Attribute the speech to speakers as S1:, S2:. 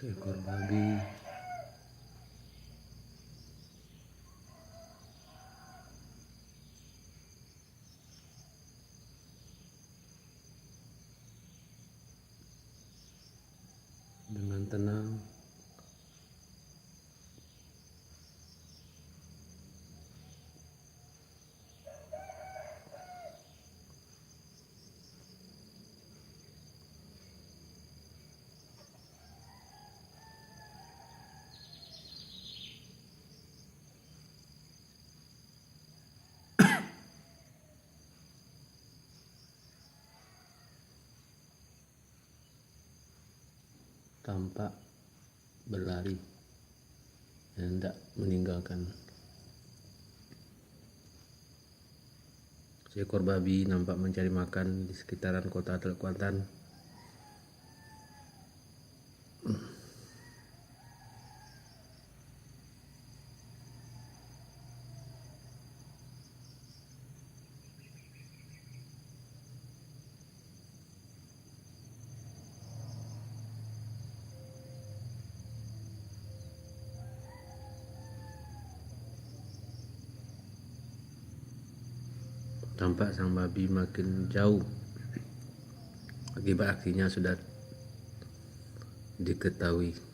S1: Seekor babi dengan tenang tampak berlari dan tidak meninggalkan. Seekor babi nampak mencari makan di sekitaran kota Teluk Kuantan. Tampak sang babi makin jauh akibat aksinya sudah diketahui.